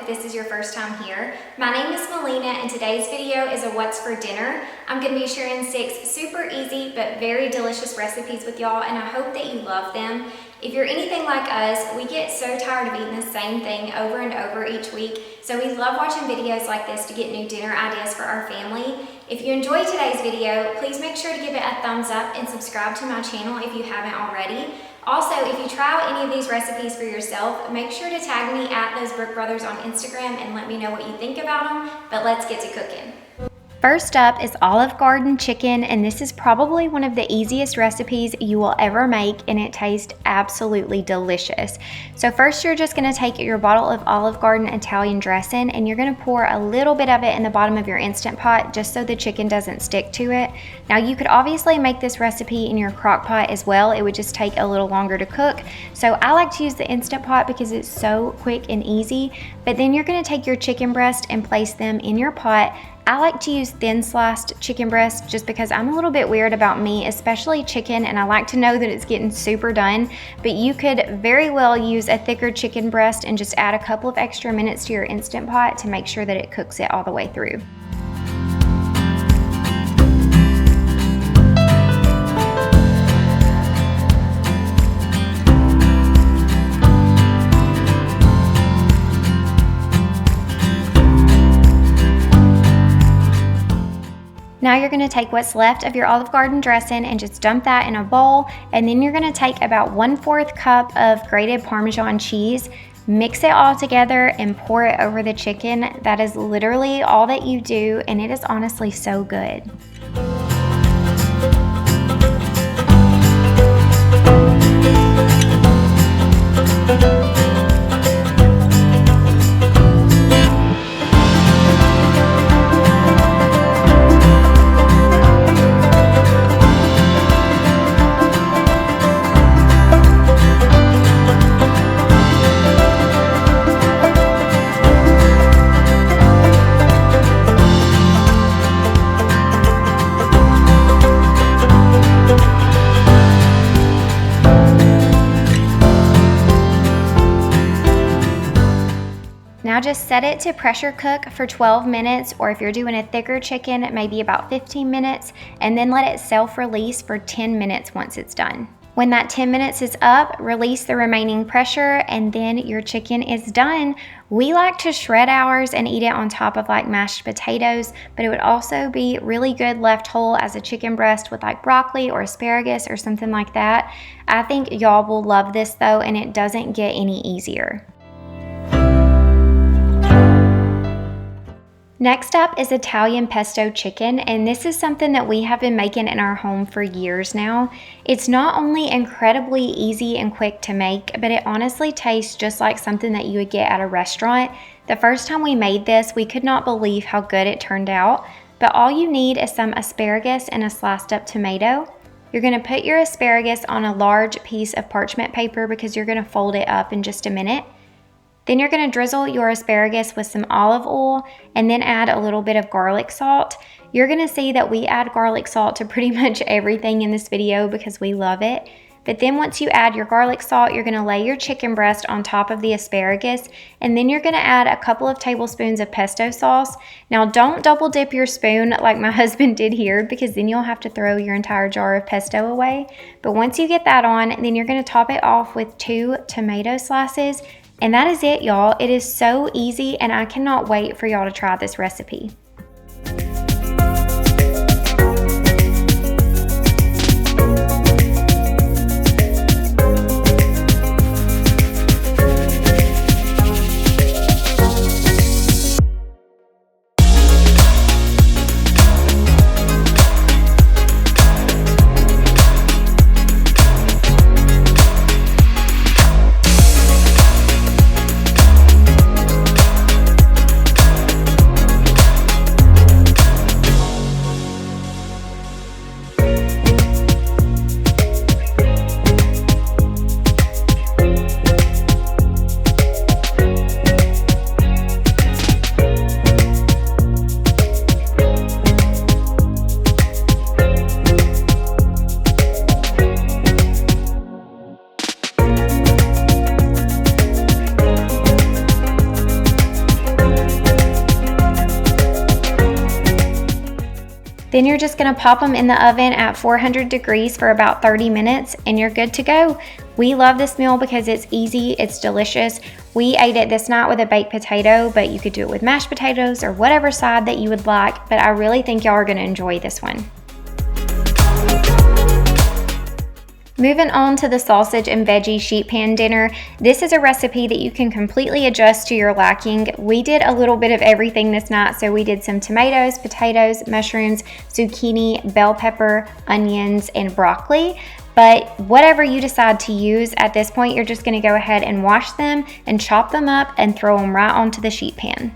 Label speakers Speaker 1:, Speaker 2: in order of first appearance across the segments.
Speaker 1: if this is your first time here. My name is Melina and today's video is a what's for dinner. I'm going to be sharing 6 super easy but very delicious recipes with y'all, and I hope that you love them. If you're anything like us, we get so tired of eating the same thing over and over each week, so we love watching videos like this to get new dinner ideas for our family. If you enjoyed today's video, please make sure to give it a thumbs up and subscribe to my channel if you haven't already. Also, if you try out any of these recipes for yourself, make sure to tag me at those Brook Brothers on Instagram and let me know what you think about them. But let's get to cooking. First up is Olive Garden chicken, and this is probably one of the easiest recipes you will ever make, and it tastes absolutely delicious. So first you're just going to take your bottle of Olive Garden Italian dressing and you're going to pour a little bit of it in the bottom of your Instant Pot just so the chicken doesn't stick to it. Now you could obviously make this recipe in your crock pot as well, it would just take a little longer to cook. So I like to use the Instant Pot because it's so quick and easy. But then you're going to take your chicken breast and place them in your pot. I like to use thin sliced chicken breast just because I'm a little bit weird about meat, especially chicken, and I like to know that it's getting super done. But you could very well use a thicker chicken breast and just add a couple of extra minutes to your Instant Pot to make sure that it cooks it all the way through. Now you're going to take what's left of your Olive Garden dressing and just dump that in a bowl, and then you're going to take about 1/4 cup of grated Parmesan cheese, mix it all together and pour it over the chicken. That is literally all that you do, and it is honestly so good. Now just set it to pressure cook for 12 minutes, or if you're doing a thicker chicken, maybe about 15 minutes, and then let it self-release for 10 minutes once it's done. When that 10 minutes is up, release the remaining pressure, and then your chicken is done. We like to shred ours and eat it on top of like mashed potatoes, but it would also be really good left whole as a chicken breast with like broccoli or asparagus or something like that. I think y'all will love this though, and it doesn't get any easier. Next up is Italian pesto chicken, and this is something that we have been making in our home for years now. It's not only incredibly easy and quick to make, but it honestly tastes just like something that you would get at a restaurant. The first time we made this, we could not believe how good it turned out, but all you need is some asparagus and a sliced up tomato. You're going to put your asparagus on a large piece of parchment paper because you're going to fold it up in just a minute. Then you're going to drizzle your asparagus with some olive oil and then add a little bit of garlic salt. You're going to see that we add garlic salt to pretty much everything in this video because we love it. But then once you add your garlic salt, you're going to lay your chicken breast on top of the asparagus, and then you're going to add a couple of tablespoons of pesto sauce. Now don't double dip your spoon like my husband did here, because then you'll have to throw your entire jar of pesto away. But once you get that on, then you're going to top it off with 2 tomato slices. And that is it, y'all. It is so easy, and I cannot wait for y'all to try this recipe. Then you're just gonna pop them in the oven at 400 degrees for about 30 minutes and you're good to go. We love this meal because it's easy, it's delicious. We ate it this night with a baked potato, but you could do it with mashed potatoes or whatever side that you would like, but I really think y'all are gonna enjoy this one. Moving on to the sausage and veggie sheet pan dinner. This is a recipe that you can completely adjust to your liking. We did a little bit of everything this night, so we did some tomatoes, potatoes, mushrooms, zucchini, bell pepper, onions, and broccoli. But whatever you decide to use at this point, you're just gonna go ahead and wash them and chop them up and throw them right onto the sheet pan.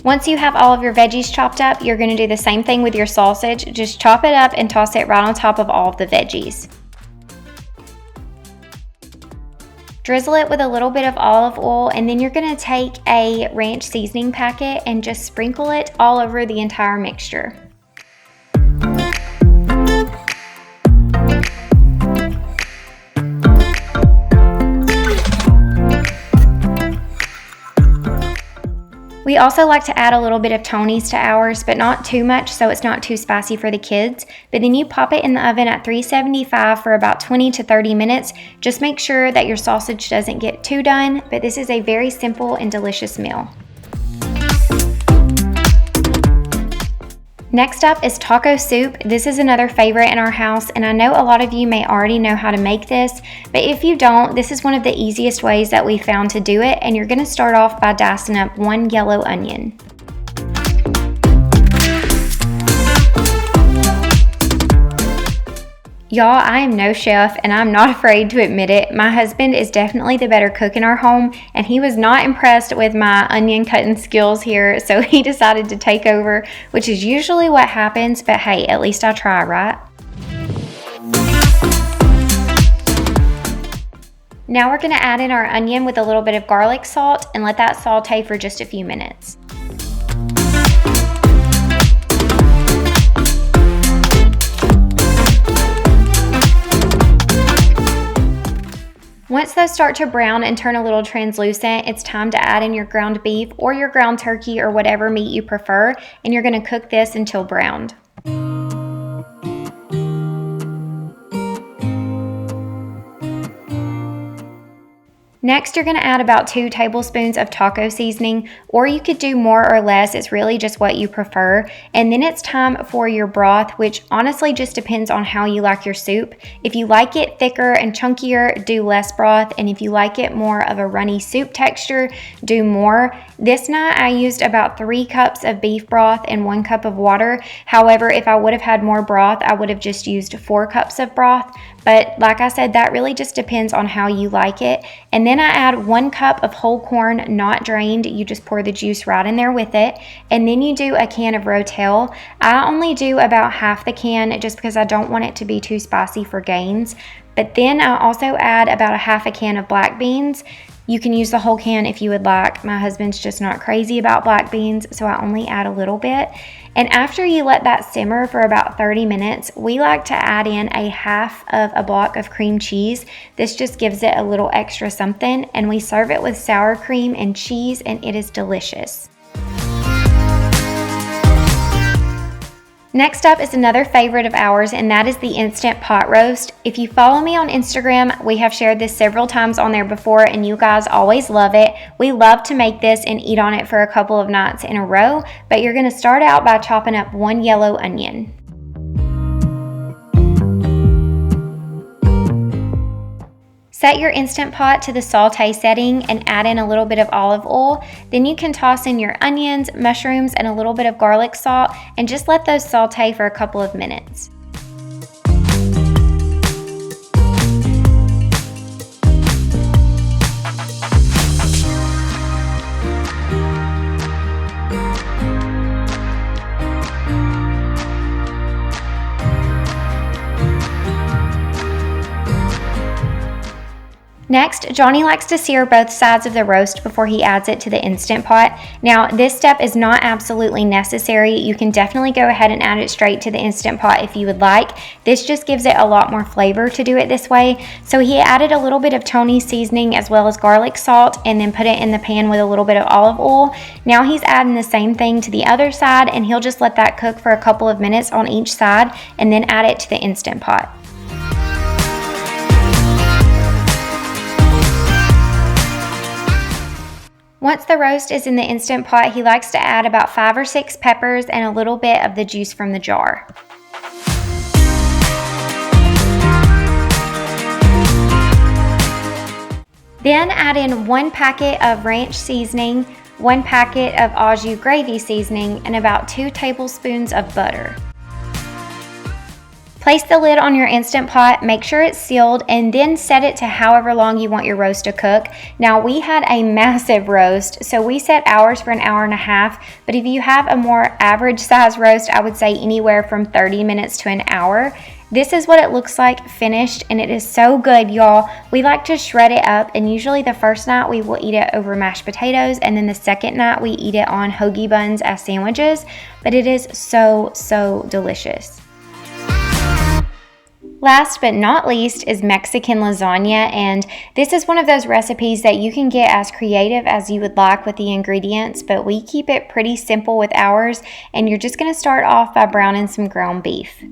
Speaker 1: Once you have all of your veggies chopped up, you're going to do the same thing with your sausage. Just chop it up and toss it right on top of all of the veggies. Drizzle it with a little bit of olive oil, and then you're going to take a ranch seasoning packet and just sprinkle it all over the entire mixture. We also like to add a little bit of Tony's to ours, but not too much so it's not too spicy for the kids. But then you pop it in the oven at 375 for about 20 to 30 minutes. Just make sure that your sausage doesn't get too done, but this is a very simple and delicious meal. Next up is taco soup. This is another favorite in our house, and I know a lot of you may already know how to make this, but if you don't, this is one of the easiest ways that we found to do it, and you're gonna start off by dicing up one yellow onion. Y'all, I am no chef and I'm not afraid to admit it. My husband is definitely the better cook in our home, and he was not impressed with my onion cutting skills here, so he decided to take over, which is usually what happens, but hey, at least I try, right? Now we're gonna add in our onion with a little bit of garlic salt and let that saute for just a few minutes. Once those start to brown and turn a little translucent, it's time to add in your ground beef or your ground turkey or whatever meat you prefer, and you're going to cook this until browned. Next, you're going to add about 2 tablespoons of taco seasoning, or you could do more or less. It's really just what you prefer. And then it's time for your broth, which honestly just depends on how you like your soup. If you like it thicker and chunkier, do less broth. And if you like it more of a runny soup texture, do more. This night, I used about 3 cups of beef broth and 1 cup of water. However, if I would have had more broth, I would have just used 4 cups of broth. But like I said, that really just depends on how you like it. And then Then I add 1 cup of whole corn, not drained. You just pour the juice right in there with it. And then you do a can of Rotel. I only do about half the can just because I don't want it to be too spicy for gains. But then I also add about a half a can of black beans. You can use the whole can if you would like. My husband's just not crazy about black beans, so I only add a little bit. And after you let that simmer for about 30 minutes, we like to add in a half of a block of cream cheese. This just gives it a little extra something, and we serve it with sour cream and cheese, and it is delicious. Next up is another favorite of ours, and that is the Instant Pot Roast. If you follow me on Instagram, we have shared this several times on there before, and you guys always love it. We love to make this and eat on it for a couple of nights in a row, but you're gonna start out by chopping up 1 yellow onion. Set your Instant Pot to the saute setting and add in a little bit of olive oil. Then you can toss in your onions, mushrooms, and a little bit of garlic salt and just let those saute for a couple of minutes. Next, Johnny likes to sear both sides of the roast before he adds it to the Instant Pot. Now, this step is not absolutely necessary. You can definitely go ahead and add it straight to the Instant Pot if you would like. This just gives it a lot more flavor to do it this way. So he added a little bit of Tony's seasoning as well as garlic salt and then put it in the pan with a little bit of olive oil. Now he's adding the same thing to the other side, and he'll just let that cook for a couple of minutes on each side and then add it to the Instant Pot. Once the roast is in the Instant Pot, he likes to add about 5 or 6 peppers and a little bit of the juice from the jar. Then add in 1 packet of ranch seasoning, 1 packet of au jus gravy seasoning, and about 2 tablespoons of butter. Place the lid on your Instant Pot, make sure it's sealed, and then set it to however long you want your roast to cook. Now, we had a massive roast, so we set ours for 1.5 hours, but if you have a more average size roast, I would say anywhere from 30 minutes to an hour. This is what it looks like finished, and it is so good, y'all. We like to shred it up, and usually the first night we will eat it over mashed potatoes, and then the second night we eat it on hoagie buns as sandwiches, but it is so, so delicious. Last but not least is Mexican lasagna, and this is one of those recipes that you can get as creative as you would like with the ingredients, but we keep it pretty simple with ours, and you're just going to start off by browning some ground beef.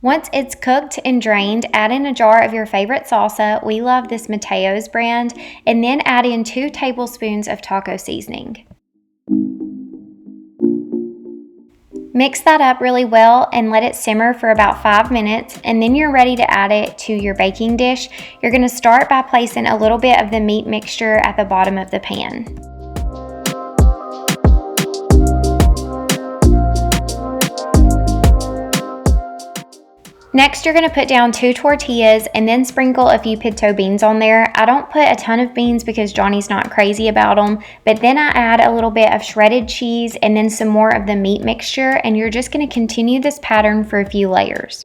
Speaker 1: Once it's cooked and drained, add in a jar of your favorite salsa. We love this MEYER'S brand, and then add in 2 tablespoons of taco seasoning. Mix that up really well and let it simmer for about 5 minutes, and then you're ready to add it to your baking dish. You're going to start by placing a little bit of the meat mixture at the bottom of the pan. Next, you're going to put down 2 tortillas and then sprinkle a few pinto beans on there. I don't put a ton of beans because Johnny's not crazy about them, but then I add a little bit of shredded cheese and then some more of the meat mixture, and you're just going to continue this pattern for a few layers.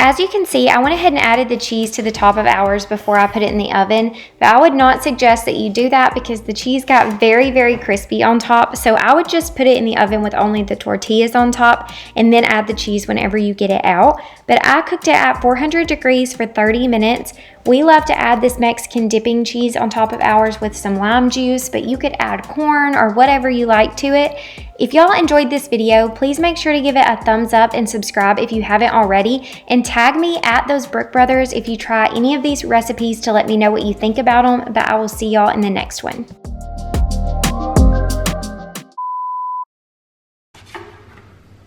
Speaker 1: As you can see, I went ahead and added the cheese to the top of ours before I put it in the oven, but I would not suggest that you do that because the cheese got very, very crispy on top. So I would just put it in the oven with only the tortillas on top and then add the cheese whenever you get it out. But I cooked it at 400 degrees for 30 minutes. We love to add this Mexican dipping cheese on top of ours with some lime juice, but you could add corn or whatever you like to it. If y'all enjoyed this video, please make sure to give it a thumbs up and subscribe if you haven't already, and tag me at those Brook Brothers if you try any of these recipes to let me know what you think about them, but I will see y'all in the next one.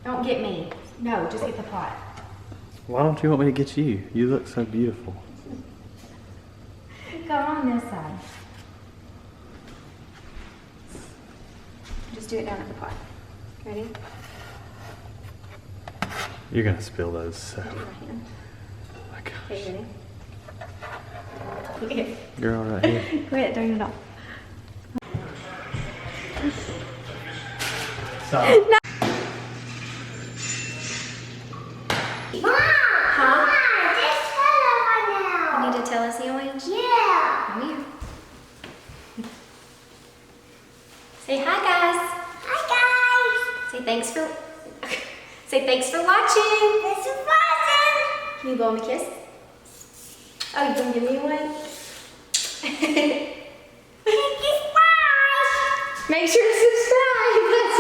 Speaker 1: Don't get me. No, just get the pot.
Speaker 2: Why don't you want me to get you? You look so beautiful.
Speaker 1: Come on this side. Just do it down at the pot. Ready?
Speaker 2: You're gonna spill those. So.
Speaker 1: Do my hand.
Speaker 2: My gosh.
Speaker 1: Okay, ready? Okay.
Speaker 2: Girl, right here.
Speaker 1: Quit, turn it off.
Speaker 2: Stop.
Speaker 1: Huh? You need to tell us the orange?
Speaker 3: Yeah.
Speaker 1: Come here. Say hi, guys.
Speaker 3: Hi
Speaker 1: Say thanks for. Say thanks for watching.
Speaker 3: guys. This is awesome.
Speaker 1: Can you blow him a kiss? Oh, you gonna give me one?
Speaker 3: Thank you, bye.
Speaker 1: Make sure to subscribe. That's